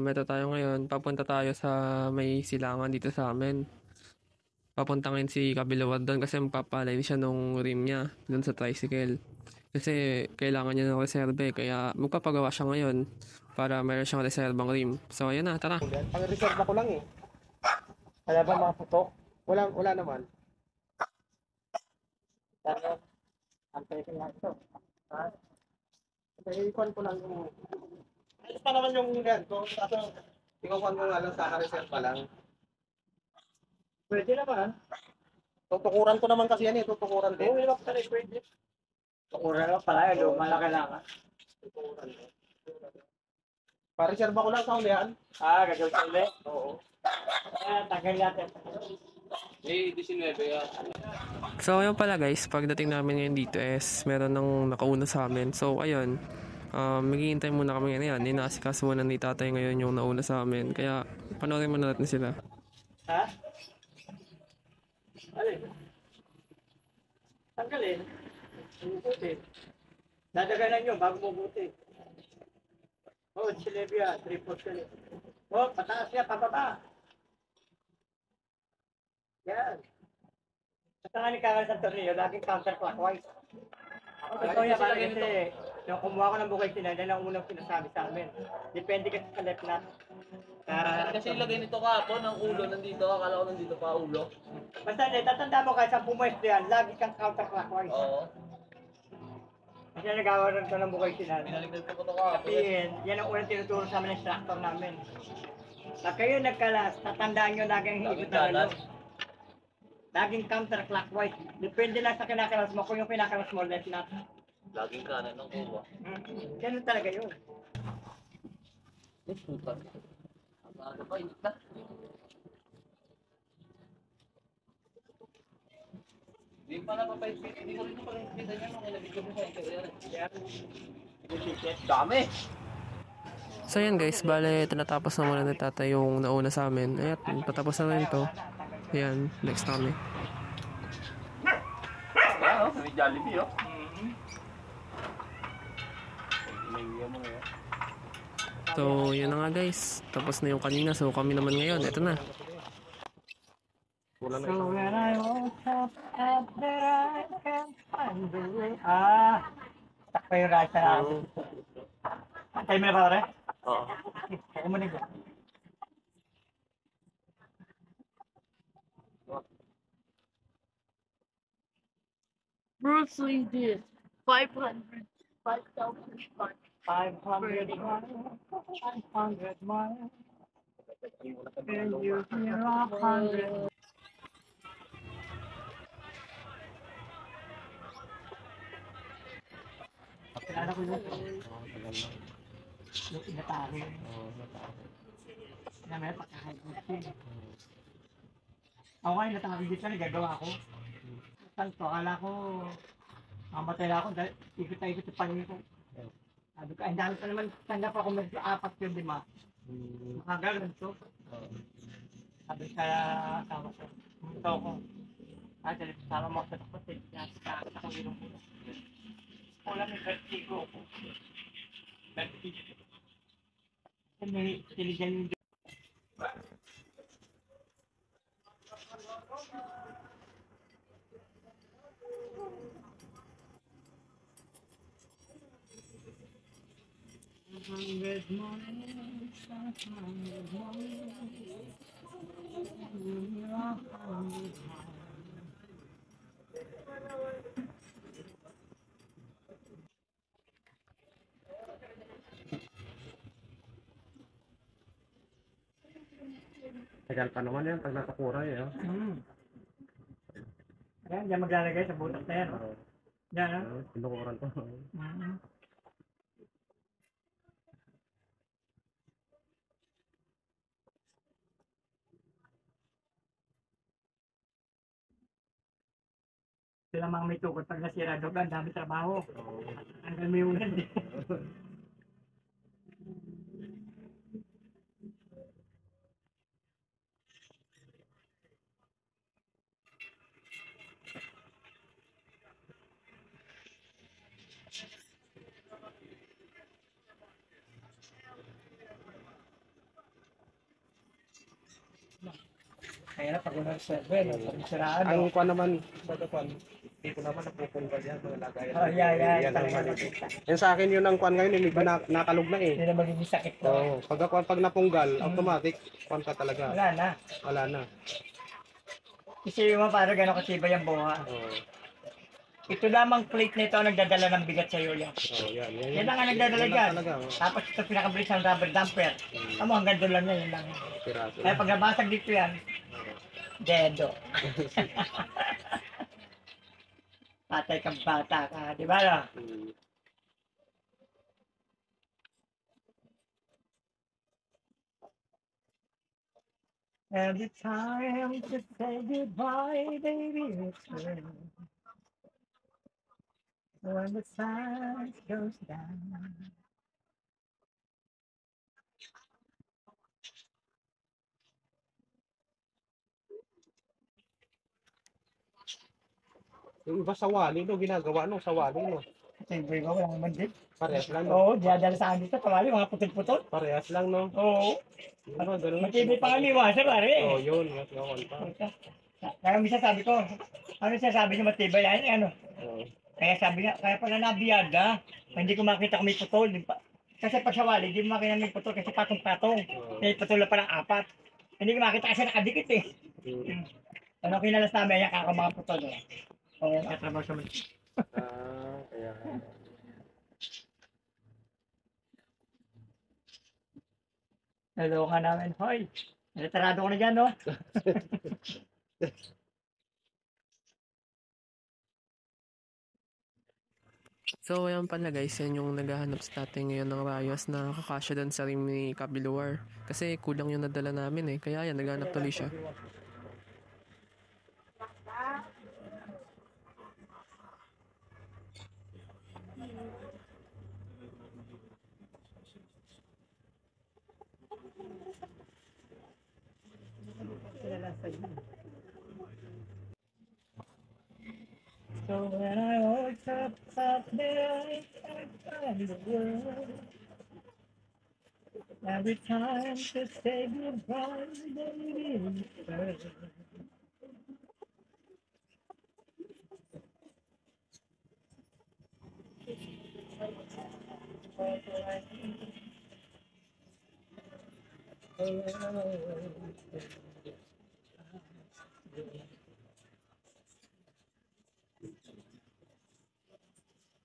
Eto tayo ngayon, papunta tayo sa may silangan dito sa amin. Papuntangin si Kabiluwad doon kasi magpapaline siya nung rim niya doon sa tricycle. Kasi kailangan niya ng reserve kaya magpapagawa siya ngayon para mayroon siyang reserbang rim. So ayun na, tara. Pang-reserve ako lang eh. Wala ba mga putok? Wala naman. Pero, antay ko lang ito. Ha? Ikon ko lang yung... Ayos pa naman yung yan. Kung kaso, ikawan ko nga lang sana reserve pa lang. Pwede naman. Tutukuran ko naman kasi yan eh. Tutukuran din. Oo, yun ako talaga pwede. Tutukuran naman pala. Luma lang kailangan. Tutukuran din. Pa-reserve ako lang sa ulihan. Ah, gagawin sa uli? Oo. Tagal natin. Eh, 19 yan. So ayun pala guys, pagdating namin ngayon dito is meron nang nakauna sa amin. So ayun, maghihintay muna kami ngayon. Inaasikaso muna ni tatay ngayon yung nauna sa amin. Kaya panoorin muna natin sila. Ha? Alin? Tanggalin. Buti. Dadaganan nyo bago mabuti. Oh, silebya, 3%. Oh, pataas niya, pababa. Yan. Sa nga ni Kangal sa tornillo, laging counterclockwise. Ito yan, parang kasi, nung kumuha ko ng bukay sila, yan ang unang sinasabi sa amin. Depende kasi sa left nut. Kasi ilagay nito kahapon, ang ulo nandito, akala ko nandito pa ulo. Basta hindi, tatanda mo kahit sa pumuesto yan, lagi kang counterclockwise. Oo. Kasi nagawa rin ko ng bukay sila. Binaligtad ko ito kahapon. Sabihin, yan ang unang tinuturo sa amin ng instructor namin. Pag kayo nagkalas, tatandaan nyo laging higit na kanan. ano. Laging counterclockwise. Depende lang sa kinakalas mo kung yung kinakalas mo left nut. Laging kanan ng kuha. Ganun talaga yun. Eh, puta. Ano ba, init na? Hindi pa na papaipit. Hindi ko rin pa rin ipitan yan. Ang ilagay ko sa interior. Dami! So yan guys, bale tinatapos na muna ni tatay yung nauna sa amin. Ayan, patapos na rin to. Ayan, next na kami. Ayan, oh. May Jollibee, oh. So yun na nga guys, tapos na yung kanina. So kami naman ngayon, eto na. So when I woke up at the I can't find the way. Ah, tak pa yung right sa namin. Antay mo na ba, rin? Oo. Ako mo nito. Bruce Lee did 500, 5,000 times. 500 miles, 500 miles. And you hear 100. Kilala ko yun. Yung inatari. Kaya may pagkakalit mo siya. Ako ngayon natawag dito, nagagawa ako. Tanto, akala ko, mamatay na ako dahil ikot-ikot sa panin ko. Sabi ko, ay dami pa naman, tanda pa ako mag-apat yun, di ba? Makagalan to. Sabi sa asawa ko, ito ko. Ah, dali, sama mo sa kapatid. Kaya sa kawirong ko. Wala may vertigo ko. Vertigo. Kasi may siligan yung hundred miles, 500 miles. Tagal pa naman yan pag natukuray eh. Ayan, diyan maglalagay sa butas na yan. Oh. Diyan, ha? Tinukuran to. Sila mga may tukod pag nasira doon, ang dami trabaho. Hanggang may ulan. Kaya pag unang server, pag siraan. Ang kwan naman, sa kwan, hindi ko naman napupunggal yan. Mga lagayan. Oh, yeah. Yan ang Talaga mali. nakita. Yan sa akin yun ang kwan ngayon, medyo nakalog na eh. Hindi na magiging sakit ko. Oo, pag napunggal, automatic, kwan ka talaga. Wala na. Wala na. Kasi mo para gano'n katibay ang buha. Oo, Ito lamang plate nito ang nagdadala ng bigat sa iyo. Yan. yan. Yan lang ang nagdadala yan dyan. lang talaga. Tapos ito pinakabilis ng rubber damper. Amo hanggang doon lang yan lang. Piraso. Kaya pag nabasag dito yan, dedo. Patay kang bata ka, di ba? No? Hmm. Every time to say goodbye, baby, it's true. When the sun goes down. Yung iba sa wali, no, ginagawa no, sa wali, no. Siyempre ko, walang mandit. Parehas lang, no. Oo, dinadala sa akin dito, kamali, mga putol-putol. Parehas lang, no. Oo, Yun, no, ganun. matibay pa kami iwasan, pare. Oo, yun. Mas gawin pa. Kaya minsan sabi ko, ano siya sabi niya matibay, ay ano. Oo. Kaya sabi niya, kaya pala nabiyada, hindi ko makita kung may putol. Kasi pag sa wali, hindi mo makita may putol kasi patong-patong. May putol na palang 4. Hindi ko makita kasi nakadikit eh. Hmm. Ano kinalas namin, yan mga putol. Oo, katrabaho sa mga. Kaya. Nalo ka namin, hoy. Retarado ko na dyan, no? So, ayan pala guys, yan yung naghahanap sa atin ngayon ng rayos na kakasya doon sa rim ni Kabiluwar. Kasi kulang yung nadala namin eh, kaya yan, naghahanap tuloy siya. So when I wake up there, I find the world. Every time to say goodbye, baby, it's first.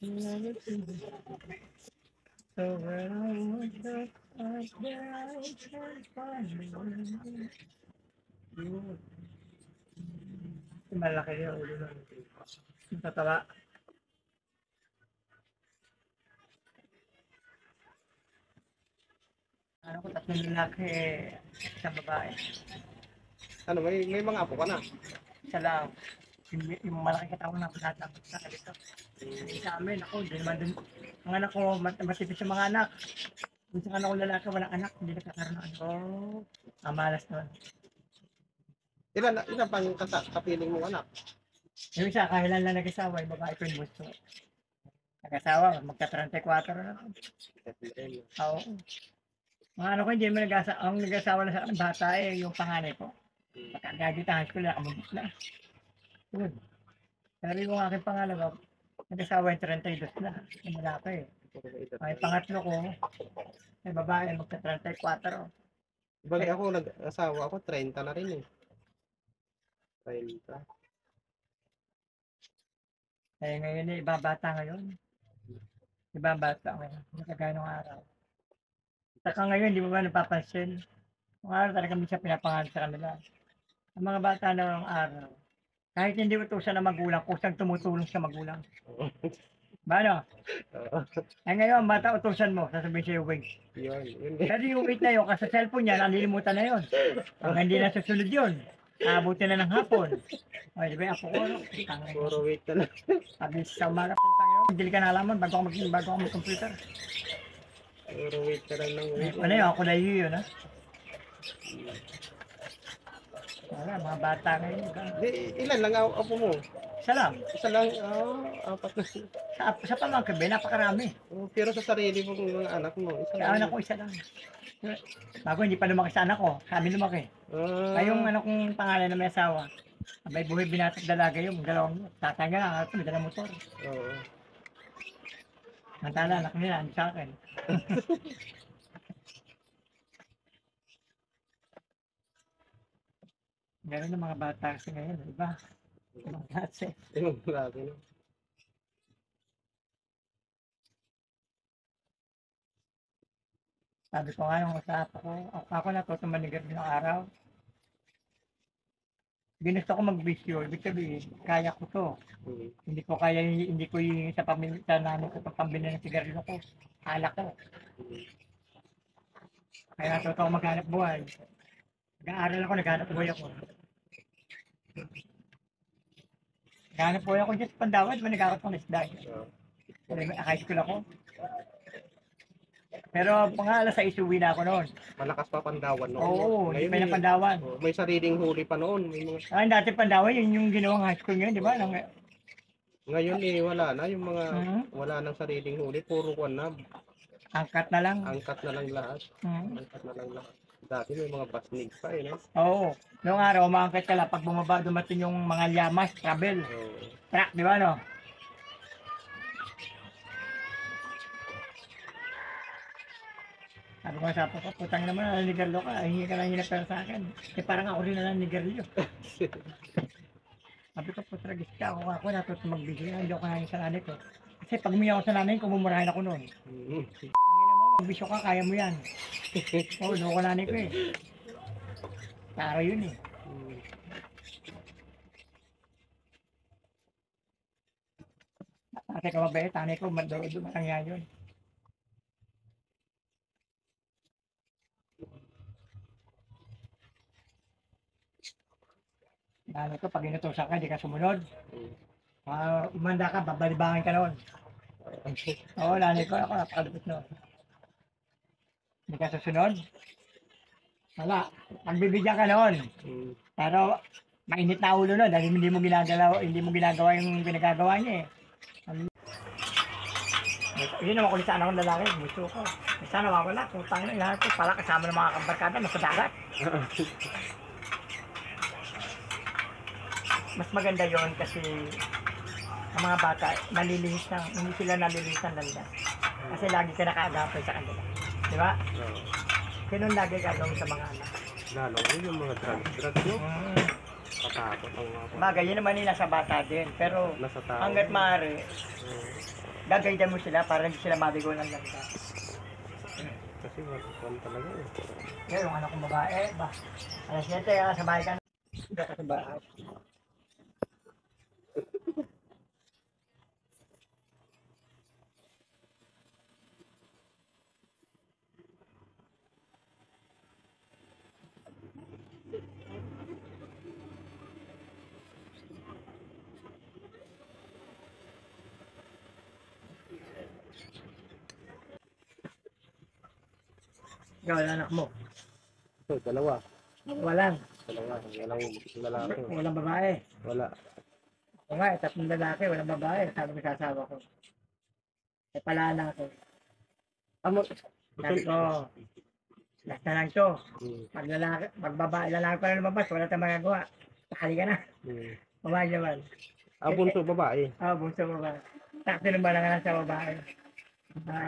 So when I wake up there, I can't find the world. Malaki yung ulo ng yung tataba. Ano ko, 3 lalaki, isang babae. Ano, may mga apo ka na. Isa lang. Yung malaki katawan na pinatapos sa kalito. Sa amin, ako, hindi naman dun. Ang anak ko, matipis yung mga anak. Kung sa anak ko lalaki, walang anak, hindi nakakaroon ng anak. Ang malas nun. Ilan pang kapiling mong anak? Yung isa, kahilan lang nag-asawa, yung babae ko yung gusto. Nag-asawa, magka-34 na ako. Oo. Mga ano ko, hindi mo nag-asawa, ang nag-asawa na sa akin, bata eh, yung panganay ko. Pagka-graduate high school na, kamabot na. Yun. Pero yung aking pangalawa, nag-asawa yung 32 na, yung malaki eh. Ay, pangatlo ko, may babae, magka-34. Bali ako, nag-asawa ako, 30 na rin eh. 30. Eh ngayon eh, ibang bata ngayon. Ibang bata ngayon, nakagaya nung araw. Saka ngayon, di ba ba napapansin? Nung araw talaga minsan pinapangalan sa kanila. Ang mga bata na ng araw, kahit hindi utusan ng magulang, kusang tumutulong sa magulang. Ba no? Eh ngayon, bata utusan mo, sasabihin sa'yo, wait. Yun. Pero yung wait na yun, kasi sa cellphone niya, nalilimutan na yun. Pag hindi na susunod yun, aabutin na ng hapon. Ay, di ba, ako ko, Puro wait na lang. sabi sa umaga po tayo, hindi ka nalaman bago ako mag-computer. Puro wait na lang ng wait. Ano yun, ako na yun, ha? Wala, mga bata ngayon. Di, ilan lang apo mo? Isa lang. Isa lang, apat na. Sa pamangkin, napakarami. Pero sa sarili mong mga anak mo, isa Sa lang. anak ko, isa lang. Bago hindi pa lumaki sa anak ko, sabi lumaki. Ay, yung ano kong pangalan na may asawa. Abay, buhay binatag dalaga yung dalawang tatay nga, ako may dalang motor. Oo. Mantala, anak nila, hindi sa akin. Meron ng mga bata kasi ngayon, iba. Ibang klase. Yung lagi no. Sabi ko nga yung usap ako natuto manigar ng araw. Ginusto ko magbisyo, ibig sabihin, kaya ko to. Mm. Hindi ko hihingi sa pamilya, sa nanay ko pag pambili ng sigarilyo ko. Alak ko. Kaya natuto ako maghanap buhay. Nag-aaral ako, naghanap buhay ako. Naghanap buhay ako dyan sa Pandawad, manigakot ng isda. Oo. High school ako. Pero mga alas 6 uwi na ako noon. Malakas pa Pandawan noon. Oo, hindi Ngayon, pa yung Pandawan. may sariling huli pa noon. May mga, Ay, dati Pandawan, yun yung ginawang high school ngayon, di ba? ngayon wala na. Yung mga Mhm. wala nang sariling huli. Puro kwan na. Angkat na lang. Angkat na lang lahat. Mhm. Angkat na lang lahat. Dati may mga basnig pa no? Oo. Noong araw, umaangkat ka lang. Pag bumaba, dumating yung mga llamas, travel. Oo. Truck, di ba, no? Sabi ko sa apo ko, putang naman, nanigarlo ka. Hingi ka lang hinap pera sa akin. Eh, parang ako rin na lang nigarlo. Sabi ko, putragis ka ako natuto magbigay. Hindi ako kaya sa nanay ko. Kasi pag umiyak ako sa nanay ko, mumurahin ako noon. Mm. Ang ina mo, magbisyo ka, kaya mo yan. Oo, doon ko nanay ko eh. Taro yun eh. Mm. Ate ka mabait, tanay ko, dumatang yan yun. Nanay ko, pag inutosan ka, di ka sumunod. Mm. Umanda ka, babalibangan ka noon. Oo, nanay ko, ako napakalupit noon. Hindi ka susunod. Wala, pagbibigyan ka noon. Mm. Pero mainit na ulo noon dahil hindi mo ginagawa yung pinagagawa niya eh. Yun naman kulit sana akong lalaki, gusto ko. Sana wala, putang na lahat ko. Pala kasama ng mga kabarkada, nasa dagat. Mas maganda yon kasi ang mga bata, nalilihis na, hindi sila nalilihis ng landas. Kasi lagi ka nakaagapay sa kanila. Di ba? Oo. Ganun lagi gagawin sa mga anak. Lalo yung mga drugs no? Katakot ang mga Bagay, yun naman nila sa bata din. Pero nasa tao. hanggat maaari, Oo. gagaydan mo sila para hindi sila mabigo ng landas. Kasi wala talaga eh. Kaya yung anak kong babae, alas 7, sa bahay ka na. Hindi ka sa bahay. Ikaw, anak mo. So, dalawa. Walang. Walang lalaki. Walang babae. Wala. O nga, 3 lalaki, walang babae. Sabi ko sa asawa ko. Eh, pala na ako. Amo. Sabi ko, last na lang to. Mm. Pag babae, lalaki pa na lumabas, wala tayong magagawa. Sakali ka na. Mm. Babae naman. Bunso babae. Bunso babae. Sakto naman lang sa babae.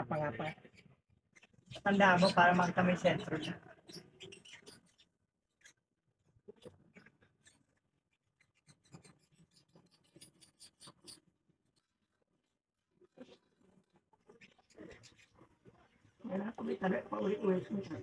Pangapa. Tanda mo para makita mo yung sentro niya. Wala ko may tabi, paulit-ulit mo siya.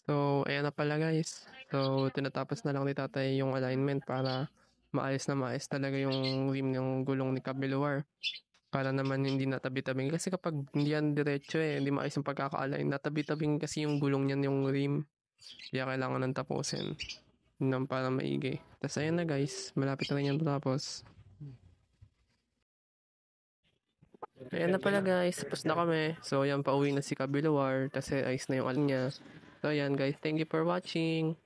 So, ayan na pala guys. So, tinatapos na lang ni tatay yung alignment para maayos na maayos talaga yung rim ng gulong ni Kabiluwar. Para naman hindi natabi-tabing. Kasi kapag hindi yan diretso hindi maayos yung pagkaka-align. Natabi-tabing kasi yung gulong niyan yung rim. Kaya kailangan ng tapusin. Nang para maigi. Tapos ayan na guys, malapit na rin yan tapos. Ayan na pala guys, tapos na kami. So ayan, pauwi na si Kabiluwar, kasi ayos na yung alin niya. So ayan guys, thank you for watching.